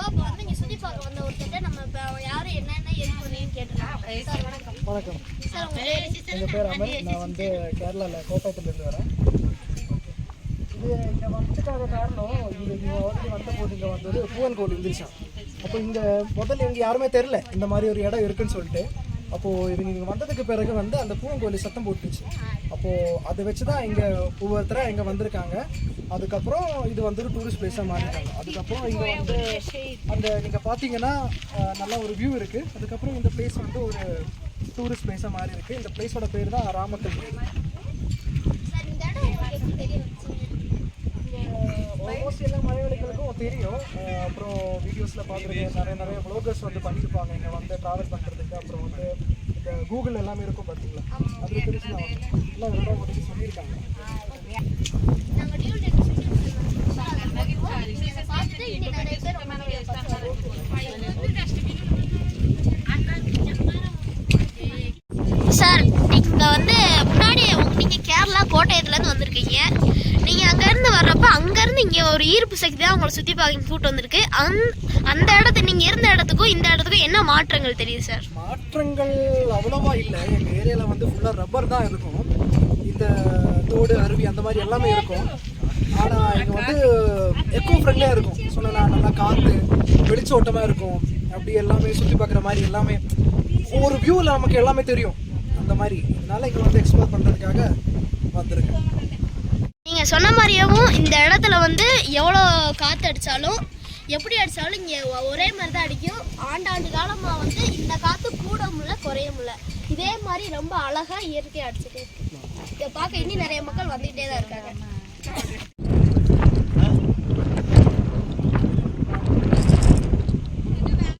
இப்போ வந்து இங்கே சுற்றி பார்க்க வந்த ஒருத்தர் நம்ம இப்போ யாரும் என்னென்ன எது பண்ணீங்கன்னு கேட்டுருக்கோம். சார் வணக்கம். வணக்கம். சார் எங்கள் பேர் அமல். நான் வந்து கேரளாவில் கோட்டாயத்துலேருந்து வரேன். இது இங்கே வந்ததுக்காக காரணம் இது நீங்கள் ஆல்ரெடி வந்தபோது இங்கே வந்தது பூவன் கோவில் இருந்துச்சான். அப்போ இங்கே முதல்ல இங்கே யாருமே தெரில இந்த மாதிரி ஒரு இடம் இருக்குன்னு சொல்லிட்டு. அப்போது இவங்க இங்கே வந்ததுக்கு பிறகு வந்து அந்த பூவன் கோவில் சத்தம் போட்டுச்சு. அப்போது அதை வச்சு தான் இங்கே ஒவ்வொருத்தராக இங்கே வந்திருக்காங்க. அதுக்கப்புறம் இது வந்து ஒரு டூரிஸ்ட் பிளேஸாக மாறிட்டாங்க. அதுக்கப்புறம் இங்கே வந்து அந்த நீங்கள் பார்த்தீங்கன்னா நல்ல ஒரு வியூ இருக்குது. அதுக்கப்புறம் இந்த பிளேஸ் வந்து ஒரு டூரிஸ்ட் பிளேஸாக மாறி இருக்குது. இந்த பிளேஸோட பேர் தான் ராமக்கல். ஆல்மோஸ்ட் எல்லா மலையாளிகளுக்கும் தெரியும். அப்புறம் வீடியோஸில் பார்க்குறது நிறைய வ்ளாகர்ஸ் வந்து பண்ணியிருப்பாங்க இங்கே வந்து ட்ராவல் பண்ணுறதுக்கு. அப்புறம் வந்து இந்த கூகுள் எல்லாமே இருக்கும் பார்த்தீங்களா, அதில் தெரிஞ்சு எல்லாம் ரொம்ப உதவி சொல்லியிருக்காங்க. சார் நீங்கள் வந்து முன்னாடி நீங்கள் கேரளா கோட்டயத்துலேருந்து வந்திருக்கீங்க. நீங்கள் அங்கேருந்து வர்றப்ப அங்கேருந்து இங்கே ஒரு ஈர்ப்பு சக்தி தான் உங்களை சுற்றி பார்க்க கூட்டு வந்திருக்கு. அந்த இடத்துக்கு நீங்கள் இருந்த இடத்துக்கும் இந்த இடத்துக்கும் என்ன மாற்றங்கள் தெரியுது சார்? மாற்றங்கள் அவ்வளோவா இல்லை. எங்கள் ஏரியாவில் வந்து ஃபுல்லாக ரப்பர் தான் இருக்கும். இந்த தோடு அருவி அந்த மாதிரி எல்லாமே இருக்கும். ஆனால் இங்கே வந்து எக்கோ ஃப்ரெண்ட்லியாக இருக்கும். சொல்லலாம், நல்லா காற்று வெளிச்சோட்டமாக இருக்கும். அப்படி எல்லாமே சுற்றி பார்க்குற மாதிரி எல்லாமே ஒரு வியூவில் நமக்கு எல்லாமே தெரியும். அந்த மாதிரி இதனால் இங்கே வந்து எக்ஸ்ப்ளோர் பண்ணுறதுக்காக வந்திருக்கேன். நீங்கள் சொன்ன மாதிரியவும் இந்த இடத்துல வந்து எவ்வளோ காற்று அடித்தாலும் எப்படி அடித்தாலும் இங்கே ஒரே மாதிரி தான் அடிக்கும். ஆண்டாண்டு காலமாக வந்து இந்த காற்று கூட முடியல குறைய முடியல. இதே மாதிரி ரொம்ப அழகாக இயற்கையாக அடிச்சுட்டே இருக்கு. இதை பார்க்க இன்னும் நிறைய மக்கள் வந்துகிட்டே தான் இருக்காங்க.